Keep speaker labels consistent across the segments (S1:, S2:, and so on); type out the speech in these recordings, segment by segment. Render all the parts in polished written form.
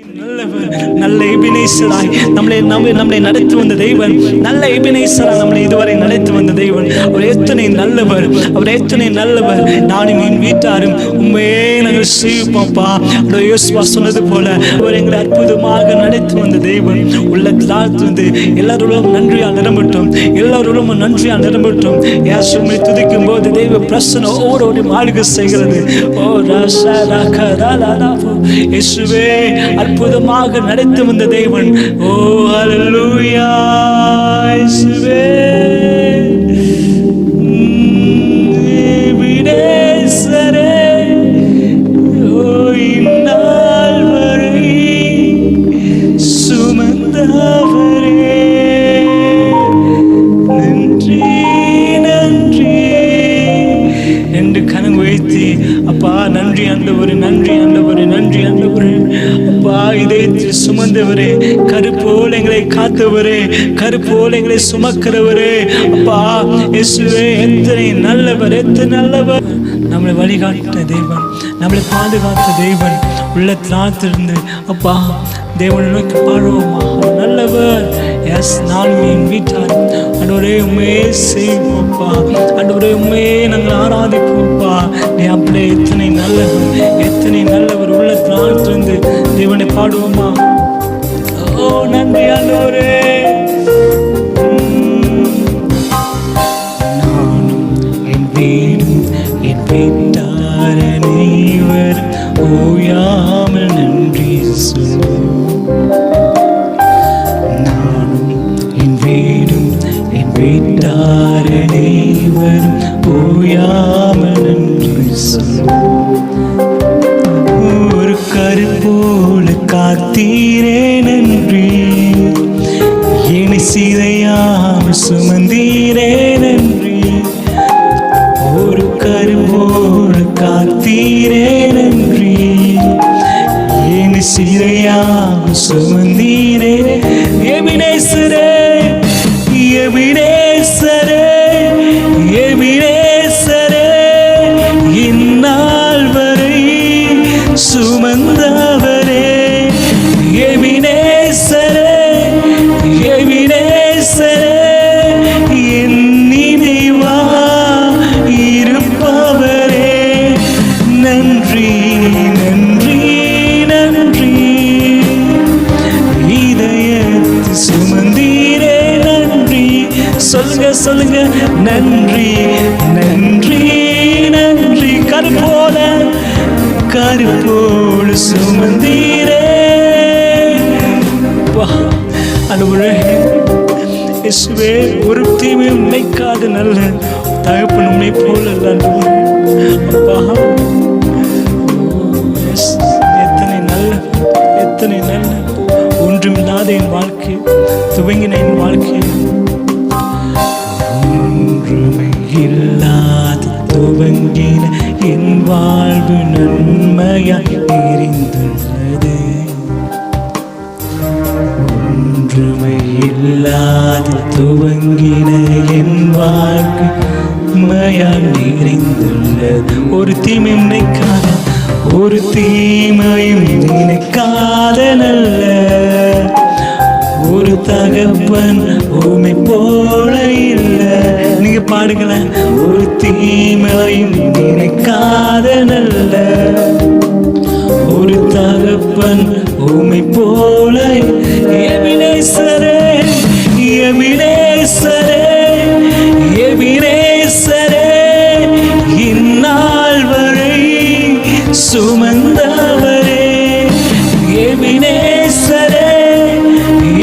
S1: நல்ல எபினேசராய் நம்மளை நடத்தி வந்த தெய்வன், நல்ல எபினேசராய் நம்மளை இதுவரை நடத்தி வந்த தெய்வன். அவர் எத்தனை நல்லவர், அவர் எத்தனை நல்லவர். நானும் என் வீட்டாரும் உண்மையே நாங்கள் செய்வோம்ப்பா. யோசுவா சொன்னது போல அவர் எங்களை அற்புதமாக நடத்தி வந்த தெய்வன். உள்ளத்திலிருந்து எல்லாரோடும் நன்றியால் நிரம்பட்டும், எல்லாரோடும் நன்றியால் நிரம்பட்டும். இயேசுவை துதிக்கும் போது தெய்வ பிரசன்னம் ஒவ்வொரு மாளிகை செய்கிறது. ஓ ராசா ராகா இயேசுவே அற்புதமாக நடத்தி வந்த தேவன். ஓ ஹல்லேலூயா இயேசுவே. விடேசரே ஓ இந்நாள் வரை சுமந்தவரே நன்றி நன்றி என்று கனவு வைத்து அப்பா நன்றி ஆண்டவரே, நன்றி ஆண்டவரே, நன்றி ஆண்டவரே. அப்பா இதயத்தில் சுமந்தவரே, கருப்போல் எங்களை காத்தவரே, கருப்போல் எங்களை சுமக்கிறவரே. அப்பா இயேசுவே எத்தனை நல்லவர், எத்தனை நல்லவர். நம்மளை வழிகாட்ட தேவன், நம்மளை பாதுகாத்த தேவன். உள்ளத்திலிருந்து அப்பா தேவனை நோக்கி பாடுவோமா, நல்லவர். எஸ் நானும் என் வீட்டார் அன்றவரே உண்மையே செய்வோம்ப்பா, அன்றவரே உண்மையே நாங்கள் ஆராதிப்போம்ப்பா. நீ அப்படியே எத்தனை நல்லவர், எத்தனை நல்லவர். உள்ளத்திலிருந்து தேவனை பாடுவோமா. ஓ நன்றி ஆண்டவரே. நானும் என் வீடும் என் வீட்டார் அனைவரும் ஓயாமல் நன்றி சொல்லுவோம். நானும் என் வீடும் என் வீட்டார் அனைவரும் ஓயாமல் நன்றி சொல்லுவோம். ஒரு கருப்போல காத்தீரே நன்றி, என்னை சிதையாமல் சுமந்தீரே நன்றி. ஒரு கருப்போல காத்தீரே நன்றி, என்னை சிதையாமல் சுமந்தீரே. எபினேசரே எபினேசரே எபினேசரே இந்நாள் வரை சுமந்தவரே. எபினேசரே எபினேசரே என் நினைவா இருப்பவரே. நன்றி நன்றி நன்றி. இதயத்தை சுமந்தீரே நன்றி. சொல்லுங்க சொல்லுங்க நன்றி நன்றி நன்றி. கருப்போடு சுமந்தீரே. அனுபவே இயேசுவே ஒரு தீமையும் நினைக்காத நல்ல தகப்பன் உன்னை போல அப்பா. எத்தனை நல்ல எத்தனை நல்ல. ஒன்றுமில்லாத என் வாழ்க்கை, துவங்கின என் வாழ்க்கை, ஒன்றுமில்லாத துவங்கின என் வாழ்வு நன்மையாய் தெரிந்துள்ளது. ஒன்றுமையில்லாத துவங்கின என் வாழ்க்கை உண்மையாய் நிறைந்துள்ளது. ஒரு தீமையும் நினைக்காத, ஒரு தீமையும் நினைக்காத நல்ல ஒரு தகப்பன் உம்மை போல இல்லை. நீங்க பாடுங்களேன். ஒரு தீமையும் நினைக்காத நல்ல ஒரு தகப்பன் உம்மை போல. எபினேசரே எபினேசரே எபினேசரே இந்நாள் வரை சுமந்தவரே. எபினேசரே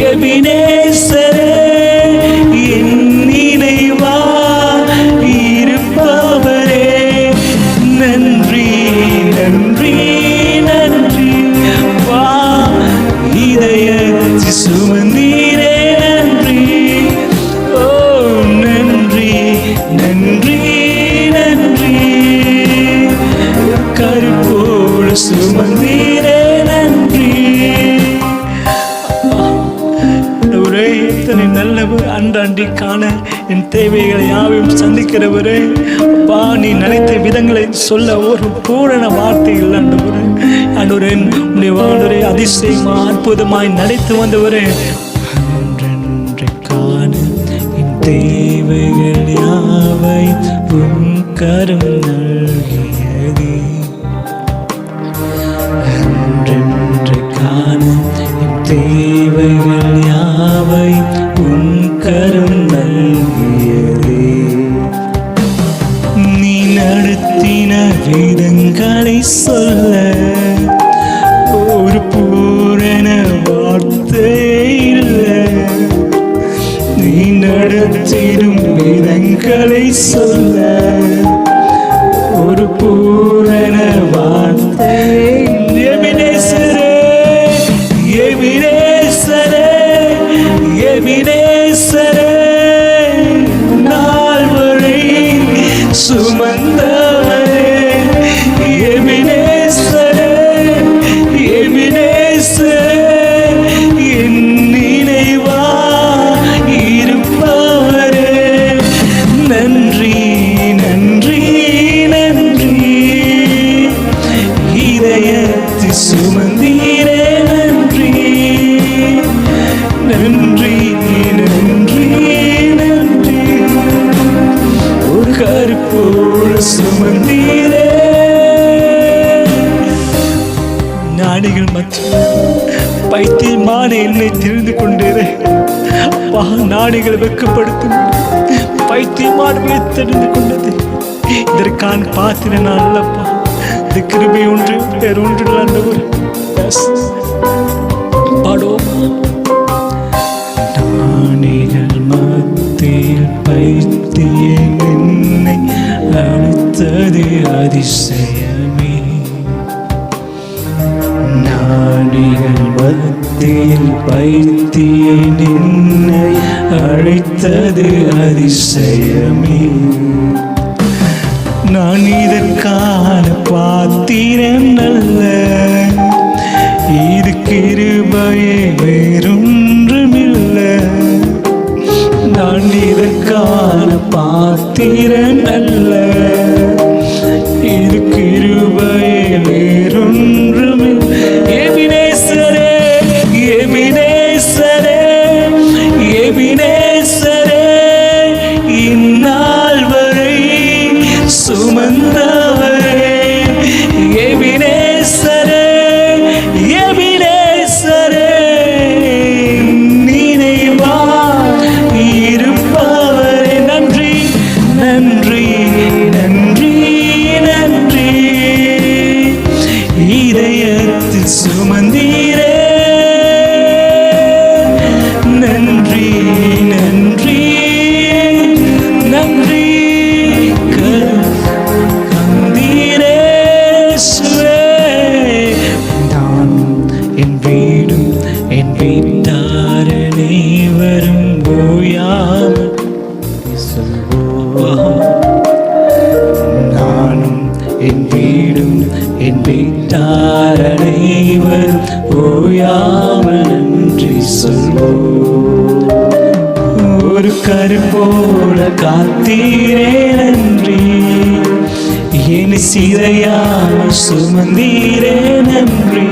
S1: எபினேசரே என் நினைவா இருப்பவரே. நன்றி நன்றி நன்றி. வா அன்றைக்கான என் தேவைகளை யாவையும் சந்திக்கிறவரே. அப்பா, நீ நினைத்த விதங்களை சொல்ல ஒரு பூரண வார்த்தை இல்லை ஆண்டவரே. ஆண்டவரே, உன்னுடைய ஆண்டவரே அதிசயமா அற்புதமாய் நடத்தி வந்தவரே. அன்றைக்கான என் தேவைகள் யாவை உன் கரம் நல்கியதே. அன்றைக்கான என் தேவைகள் யாவை உன் கரம் நல்கியதே. நீ நடத்தின விதங்களை சொல்ல ஒரு பூரண வார்த்தை இல்லை. நீ நடத்திடும் விதங்களை சொல்ல ஒரு பூரண வார்த்தை. எபினேசரே, எபினேசரே, எபினேசரே, நாள் வரை சுமந்தவரே. எபினேசரே, எபினேசரே, என் நினைவா இருப்பவரே. நன்றி, நன்றி, நன்றி, இதயத்தை சுமந்தீரே. நன்றி, நன்றி, நன்றி, நன்றி, ஒரு கருப்போடு சுமந்தீரே. ஞானிகள் மத்தியில் பைத்தியமான என்னை தெரிந்து கொண்டீரே. அப்பா, ஞானிகளை வெட்கப்படுத்தும் பைத்தியமானவை தெரிந்து கொண்டது. இதற்கான பாத்திர நான் அல்லப்பா. இது கிருபை ஒன்று, வேறு ஒன்று ஆண்டவர். பாடுவோம். ஞானிகள் மத்தியில் பைத்தியம் என்னை அழைத்தது அதிசயமே. ஞானிகள் மத்தியில் பைத்தியம் என்னை அழைத்தது அதிசயமே. நான் இதற்கான பாத்திரம் அல்ல, இது கிருபையே வேறொன்றுமில்லை. நான் இதற்கான பாத்திரம் அல்ல, இது கிருபையே வேறொன்றுமில்லை. எபினேசரே, எபினேசரே, எபினேசரே, இந்நாள் வரை சுமந்தவரே. எபினேசரே, எபினேசரே, நினைவா இருப்பவரே. நன்றி, நன்றி, நன்றி, நன்றி, இதயத்தில் சுமந்தீரே. நன்றி, நன்றி, நன்றி, என் வீடும் என் வீட்டார் அனைவரும் ஓயாமல் சொல்வோம். நானும் என் வீடும் என் வீட்டார் அனைவரும் ஓயாமல் நன்றி சொல்வோம். ஒரு கருப்போல காத்தீரே. நன்றி, என்னை சிதையாமல் சுமந்தீரே. நன்றி,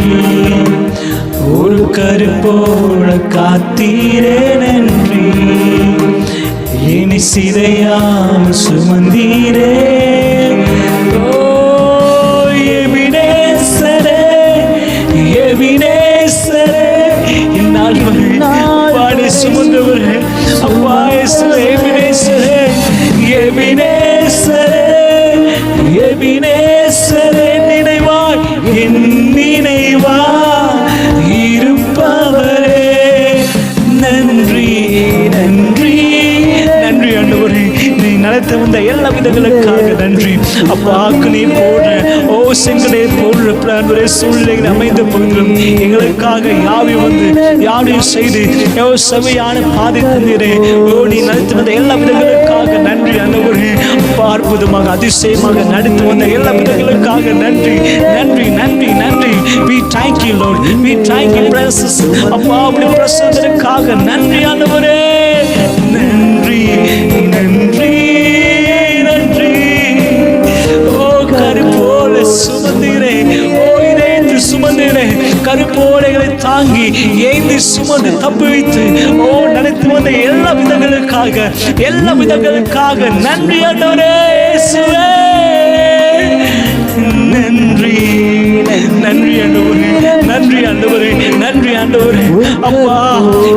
S1: ஒரு கருப்போல காத்தீரே. நன்றி, என்னை சிதையாமல் சுமந்தீரே. ஓ எபினேசரே, எபினேசரே, இந்நாள் வரை பாடி சுமந்தவரே. அப்பா, எபினேசரே, எபினேசரே, எபினேசரே, நினைவாய் என் நினைவா இருப்பவரே. நன்றி, நன்றி, நன்றி ஆண்டவரே. நீ நடத்த வந்த எல்லா விதங்களுக்காக நன்றி. அப்பா, நீர் போன்ற செங்கலை போன்ற சூழ்நிலைகள் அமைந்த போதிலும் எங்களுக்காக யாவையும் செய்து சபையான பாதை தந்தீரே. நீ நடத்தி வந்த எல்லா விதங்களுக்காக நன்றி ஆண்டவரே. அப்பா, அற்புதமாக அதிசயமாக நடத்தி வந்த எல்லா விதங்களுக்காக நன்றி, நன்றி, நன்றி, நன்றி. We thank you Lord, we thank you precious. அப்பா, உம்முடைய பிரசன்னத்திற்காக நன்றி ஆண்டவரே. கருப்போடைகளை தாங்கி ஏந்தி சுமந்து தப்பு வைத்து நடத்தி வந்த எல்லா விதங்களுக்காக நன்றி ஆண்டவரே. நன்றி நன்றி ஆண்டவரே, நன்றி ஆண்டவரே, நன்றி ஆண்டவரே. அப்பா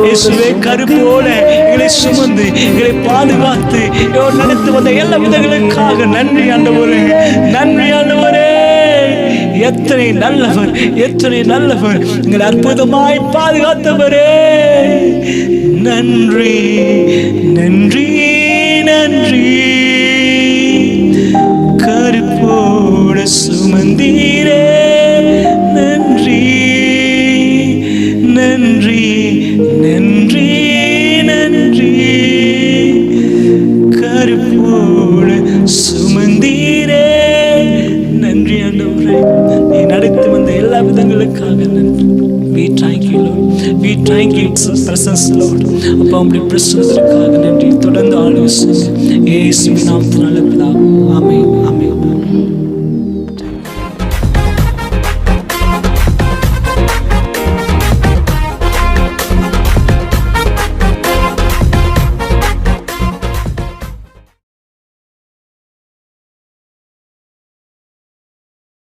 S1: இயேசுவே, கருப்போட எங்களை சுமந்து எங்களை பாதுகாத்து நடத்தி வந்த எல்லா விதங்களுக்காக நன்றி ஆண்டவரே, நன்றி ஆண்டவரே. எத்தனை நல்லவர், எத்தனை நல்லவர், எங்களை அற்புதமாய் பாதுகாத்தவரே. நன்றி நன்றி நன்றி. கருப்போட சுமந்தீரே, நன்றி நன்றி நன்றி நன்றி. கருப்போட சுமந்தீரே, நன்றி ஆண்டவரே. நீ நடத்தி வந்த எல்லா விதங்களுக்காக நன்றி. We thank you, Lord. We thank you, presence, Lord. அப்பா உம்முடைய பிரசன்னத்திற்காக நன்றி. தொடர்ந்து ஆலோசனை இயேசுவின் நாமத்தினால பிதாவே, ஆமென்.